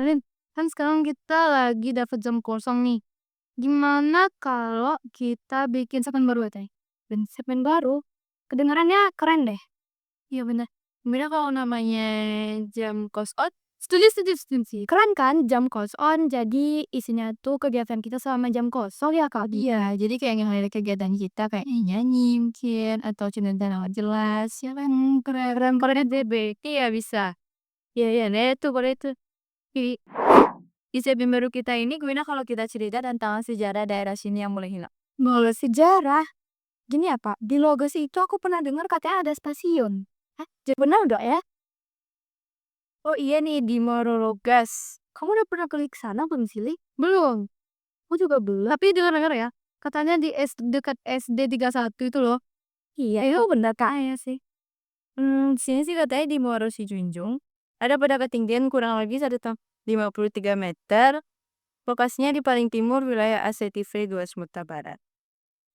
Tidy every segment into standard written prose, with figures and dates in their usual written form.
Rin, kan sekarang kita lagi dapat jam kosong nih. Gimana kalau kita bikin segmen baru aja? Dan segmen baru, kedengarannya keren deh. Iya bener. Gimana kalau namanya jam kos on? Setuju, setuju, setuju sih. Keren kan jam kos on, jadi isinya tuh kegiatan kita selama jam kosong ya Kak? Iya, jadi kayak ngelihat kegiatan kita kayak nyanyi mungkin, atau cerita lewat jelas, ya kan keren, keren, keren deh, iya bisa. Iya, iya, nah itu boleh tuh. Di segmen baru kita ini gimana kalau kita cerita tentang sejarah daerah sini yang mulai hilang? Boleh sejarah? Gini ya Pak, di Logos itu aku pernah dengar katanya ada stasiun. Hah? Jadi benar enggak ya? Oh iya nih di Morologas. Kamu udah pernah klik sana belum Sili? Belum. Aku juga belum. Tapi dengar-dengar ya, katanya di dekat SD 31 itu loh. Iya, itu benar Kak. Iya sih. Di sini sih katanya di Muaro Sijunjung ada pada ketinggian kurang lebih 153 meter. Lokasinya di paling timur wilayah ACTV 2 Sumatera Barat.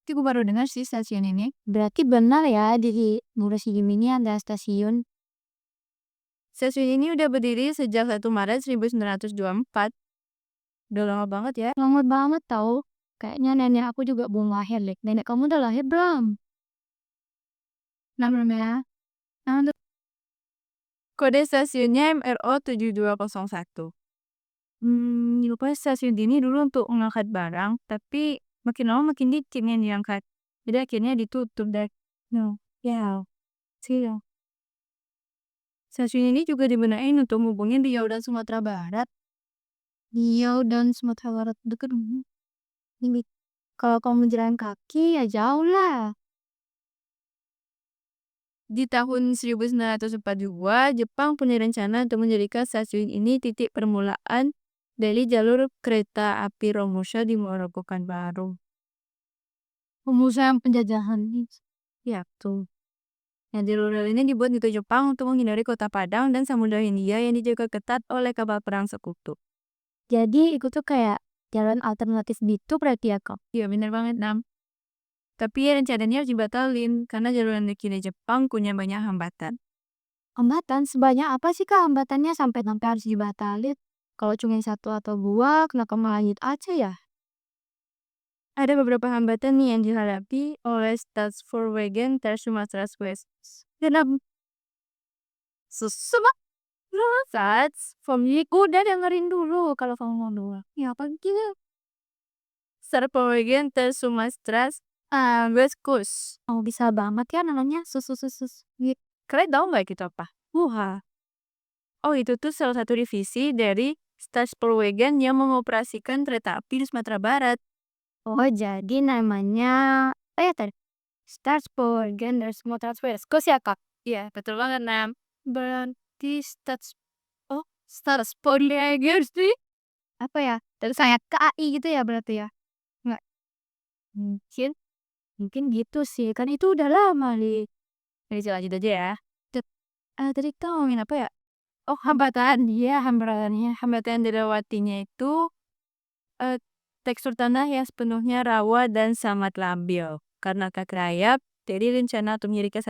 Itu gue baru dengar sih stasiun ini. Berarti benar ya di Muaro Sijunjung ini ada stasiun. Stasiun ini udah berdiri sejak 1 Maret 1924. Udah lama banget ya. Lama banget tau. Kayaknya nenek aku juga belum lahir deh. Nenek kamu udah lahir belum? Nah, belum ya. Nah, kode stasiunnya MRO 7201. Lupa stasiun ini dulu untuk mengangkat barang, tapi makin lama makin dikit yang diangkat. Jadi akhirnya ditutup deh. No, ya, sih. Stasiun ini juga dibenahin untuk menghubungin Riau dan Sumatera Barat. Riau dan Sumatera Barat deket. Ini kalau kamu jalan kaki ya jauh lah. Di tahun 1942, Jepang punya rencana untuk menjadikan stasiun ini titik permulaan dari jalur kereta api Romusha di Muaro Pekanbaru. Romusha yang penjajahan ini. Ya tuh. Nah, jalur rel ini dibuat juga Jepang untuk menghindari kota Padang dan Samudra Hindia yang dijaga ketat oleh kapal perang sekutu. Jadi itu tuh kayak jalan alternatif gitu berarti ya Kak? Iya bener banget Nam. Tapi rencananya harus dibatalin karena jalur kiri Jepang punya banyak hambatan. Hambatan? Sebanyak apa sih Kak hambatannya sampai harus dibatalin? Kalau cuma satu atau dua, kenapa malah lanjut aja ya? Ada beberapa hambatan nih yang dihadapi oleh Stadspoorwegen ter Sumatera West. Kenapa? Sumpah? Udah dengerin dulu kalau kamu mau dulu. Ya apa gitu? Stadspoorwegen ter Sumatera West Coast. Oh bisa banget ya namanya sus. Kalian tahu nggak gitu apa? Oh itu tuh salah satu divisi dari Stadspoorwegen yang mengoperasikan kereta api di Sumatera Barat. Oh jadi namanya tadi Stadspoorwegen dari Sumatera West Coast ya Kak? Iya betul banget Nam. Berarti Stadspoorwegen sih? Apa ya? Terus saya KAI gitu ya berarti ya? Nggak mungkin. Mungkin gitu sih. Kan itu udah lama nih. Jadi lanjut aja ya. Tadi kita ngomongin apa ya? Oh, hambatan. Iya, hambatannya. Hambatan yang dilewatinya itu eh, tekstur tanah yang sepenuhnya rawa dan sangat labil. Karena kekerayap, jadi rencana untuk menjadikan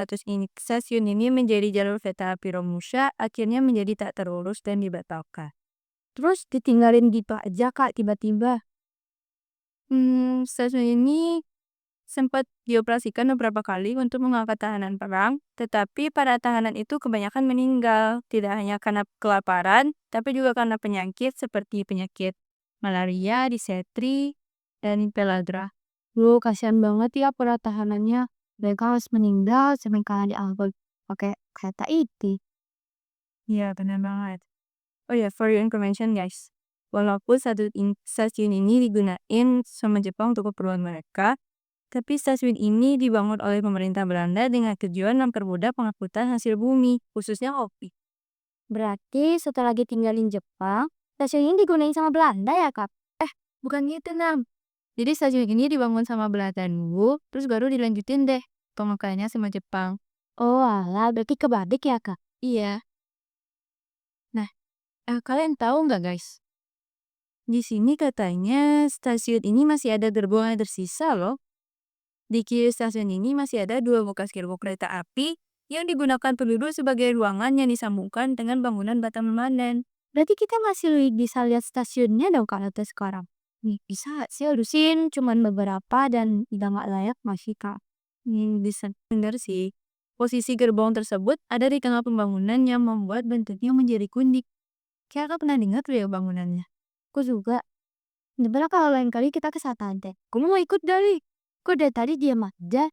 stasiun ini menjadi jalur kereta api Romusha akhirnya menjadi tak terurus dan dibatalkan. Terus ditinggalin gitu aja Kak tiba-tiba. Stasiun ini sempat dioperasikan beberapa kali untuk mengangkat tahanan perang, tetapi para tahanan itu kebanyakan meninggal, tidak hanya karena kelaparan, tapi juga karena penyakit seperti penyakit malaria, disetri, dan peladra. Kasihan banget ya para tahanannya. Mereka harus meninggal sementara diangkut pakai kereta itu. Iya, benar banget. Oh ya, for your information guys. Walaupun stasiun ini digunain sama Jepang untuk keperluan mereka, tapi stasiun ini dibangun oleh pemerintah Belanda dengan tujuan mempermudah pengangkutan hasil bumi, khususnya kopi. Berarti setelah ditinggalin Jepang, stasiun ini digunain sama Belanda ya, Kak? Bukan gitu, Nam. Jadi stasiun ini dibangun sama Belanda dulu, terus baru dilanjutin deh pemakaiannya sama Jepang. Oh alah, berarti kebalik ya, Kak? Iya. Nah, kalian tahu nggak guys? Di sini katanya stasiun ini masih ada gerbong yang tersisa loh. Di kiri stasiun ini masih ada 2 bekas gerbong kereta api yang digunakan penduduk sebagai ruangan yang disambungkan dengan bangunan Batam Permanen. Berarti kita masih bisa lihat stasiunnya dong Kak Rute sekarang? Nih, bisa sih harusin cuman beberapa dan udah nggak layak masih Kak. Bisa benar sih. Posisi gerbong tersebut ada di tengah pembangunan yang membuat bentuknya menjadi unik. Kayak aku pernah dengar tuh ya bangunannya. Aku juga. Sebenarnya kalau lain kali kita ke Satante. Kamu mau ikut dari? Kok dari tadi diam aja?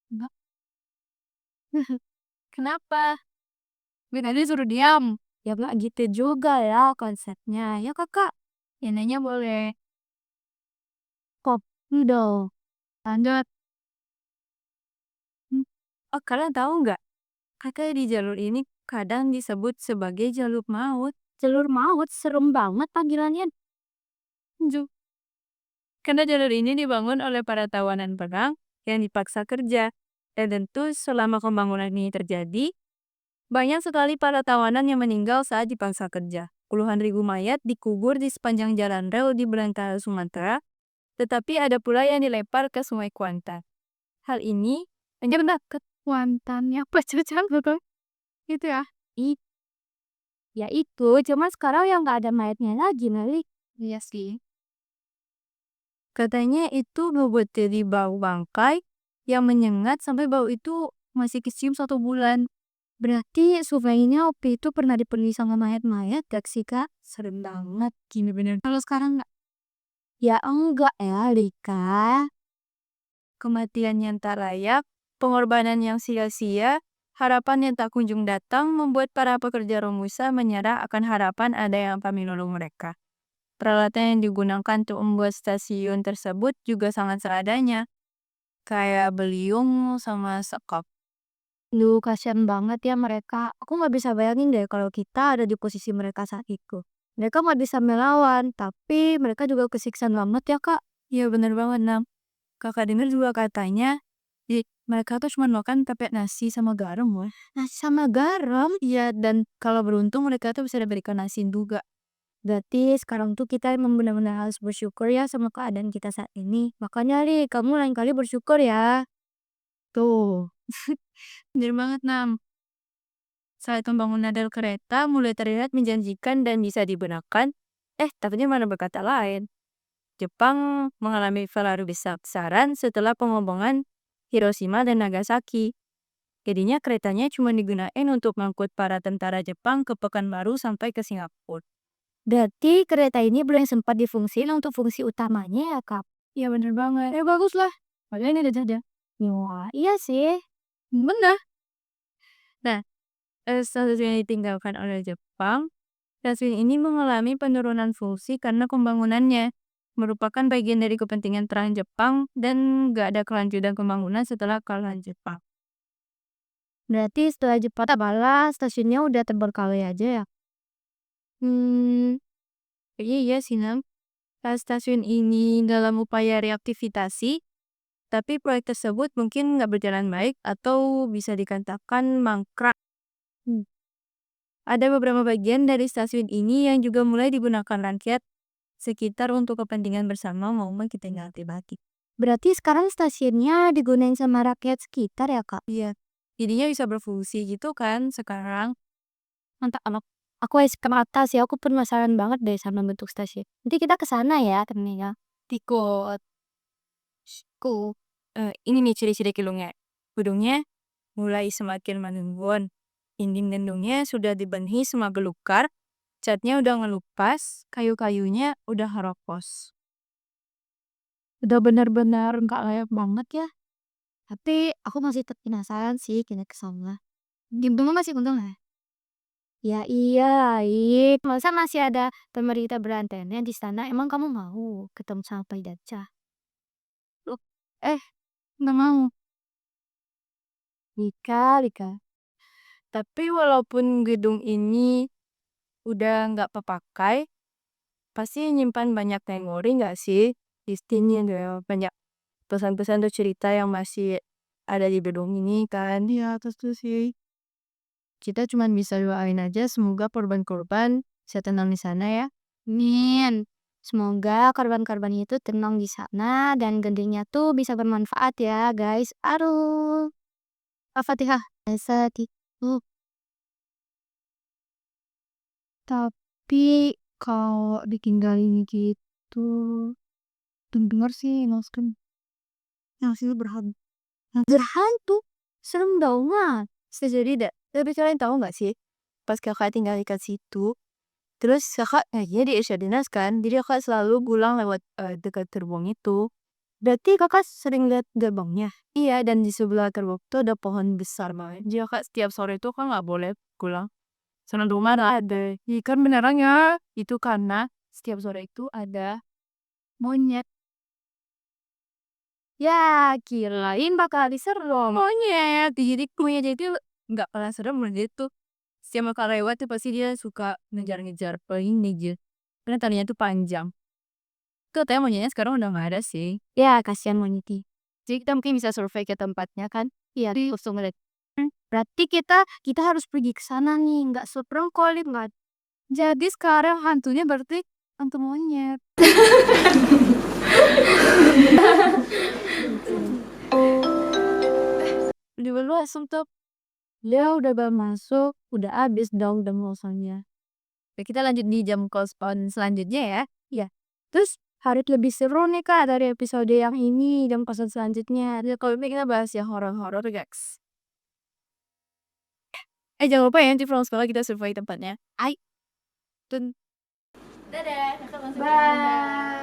Enggak. Kenapa? Gue tadi suruh diam. Ya nggak gitu juga ya konsepnya. Ya Kakak. Ya nanya boleh. Kok dong. Lanjut. Hmm. Oh, kalian tahu nggak? Kakak di jalur ini kadang disebut sebagai jalur maut. Jalur maut serem banget panggilannya. Ju. Karena jalur ini dibangun oleh para tawanan perang yang dipaksa kerja. Dan tentu selama pembangunan ini terjadi, banyak sekali para tawanan yang meninggal saat dipaksa kerja. Puluhan ribu mayat dikubur di sepanjang jalan rel di belantara Sumatera, tetapi ada pula yang dilempar ke Sungai Kuantan. Hal ini menyebabkan Kuantannya apa cocok betul? gitu ya. I, ya itu. Cuma sekarang yang nggak ada mayatnya lagi Meli. Iya sih. Katanya itu bobot dari bau bangkai yang menyengat sampai bau itu masih kecium 1 bulan. Berarti surveinya waktu itu pernah dipenuhi sama mayat-mayat gak sih Kak? Serem banget, gini bener. Kalau sekarang nggak, Ya enggak ya Rika. kematian yang tak layak, pengorbanan yang sia-sia, harapan yang tak kunjung datang membuat para pekerja Romusa menyerah akan harapan ada yang akan menolong mereka. Peralatan yang digunakan untuk membuat stasiun tersebut juga sangat seadanya, kayak beliung sama sekop. Duh, kasihan banget ya mereka. Aku nggak bisa bayangin deh kalau kita ada di posisi mereka saat itu. Mereka nggak bisa melawan, tapi mereka juga kesiksa banget ya Kak. Iya bener banget, Nam. Kakak denger juga katanya, mereka tuh cuma makan pepek nasi sama garam loh. Nasi sama garam. Iya, dan kalau beruntung mereka tuh bisa diberikan nasi juga. Berarti sekarang tuh kita emang benar-benar harus bersyukur ya sama keadaan kita saat ini. Makanya Li, kamu lain kali bersyukur ya. Tuh, bener banget, Nam. Saat pembangunan rel kereta mulai terlihat menjanjikan dan bisa digunakan, tapi mana berkata lain. Jepang mengalami pengaruh besar-besaran setelah pengoboman Hiroshima dan Nagasaki. Jadinya keretanya cuma digunain untuk mengangkut para tentara Jepang ke Pekanbaru sampai ke Singapura. Berarti kereta ini belum sempat difungsiin untuk fungsi utamanya ya Kak. Iya bener banget. Bagus lah. Padahal ini ada saja. Wah, iya sih. Bener. Nah, stasiun yang ditinggalkan oleh Jepang, stasiun ini mengalami penurunan fungsi karena pembangunannya merupakan bagian dari kepentingan perang Jepang dan gak ada kelanjutan pembangunan setelah kekalahan Jepang. Berarti setelah Jepang balas, stasiunnya udah terbengkalai aja ya. Hmm, iya sih, Nam. Stasiun ini dalam upaya reaktivasi, tapi proyek tersebut mungkin nggak berjalan baik atau bisa dikatakan mangkrak. Hmm. Ada beberapa bagian dari stasiun ini yang juga mulai digunakan rakyat sekitar untuk kepentingan bersama maupun kita ngerti bagi. Berarti sekarang stasiunnya digunain sama rakyat sekitar ya Kak? Iya, jadinya bisa berfungsi gitu kan sekarang. Mantap anak. Aku es ke atas ya, aku penasaran banget deh sama bentuk stasiun. Nanti kita ke sana ya ternyata. Tikut. Ku. Ini nih ciri-ciri kilungnya. Gedungnya mulai semakin menurun. Dinding dindingnya sudah dibenahi sama belukar, catnya udah ngelupas, kayu-kayunya udah haropos. Udah benar-benar nggak layak banget ya. Tapi aku masih tetap penasaran sih kena ke sana. Gimana masih untung ya? Ya iya, masa masih ada pemerintah berantena di sana? Emang kamu mau ketemu sama Pak Daca? Loh, nggak mau. Lika, Lika. Tapi walaupun gedung ini udah nggak kepakai, pasti nyimpan banyak memori nggak sih? Di sini ada banyak pesan-pesan atau cerita yang masih ada di gedung ini kan. Iya, terus tuh sih. Kita cuma bisa doain aja semoga korban-korban bisa tenang di sana ya. Amin. Semoga korban-korban itu tenang di sana dan gedenya tuh bisa bermanfaat ya, guys. Aduh. Al-Fatihah. Sedih. Tapi Tapi kalau ditinggalin gitu, denger sih yang sih berhantu. Berhantu? Serem banget. Sejadi dah. Tapi kalian tahu nggak sih? Pas kakak tinggal di situ, terus kakak, dia di Asia Dinas kan, jadi kakak selalu pulang lewat dekat gerbang itu. Berarti kakak sering lihat gerbangnya? Iya, dan di sebelah gerbang itu ada pohon besar banget. Jadi kakak setiap sore itu kan nggak boleh pulang. Sana rumah ada. Iya kan beneran ya. Itu karena setiap sore itu ada monyet. Ya, kirain bakal diserang monyet. Jadi monyet itu nggak pernah serem menurut itu. Setiap kakak lewat tuh pasti dia suka ngejar-ngejar paling aja. Karena talinya tuh panjang. Katanya monyetnya sekarang udah nggak ada sih. Ya, kasihan monyetnya. Jadi kita mungkin bisa survei ke tempatnya kan. Iya, langsung ngeliat. Berarti kita harus pergi ke sana nih, nggak seberang kali nggak. Jadi sekarang hantunya berarti hantu monyet. Dulu langsung tuh dia udah masuk, udah habis dong demosanya. Oke, kita lanjut di jam kosan selanjutnya ya. Iya. Terus hari lebih seru nih Kak dari episode yang ini, jam kosan selanjutnya. Jadi kalau ini kita bahas yang horor-horor guys. Jangan lupa ya nanti pulang sekolah kita survei tempatnya. Dadah, kakak langsung. Bye.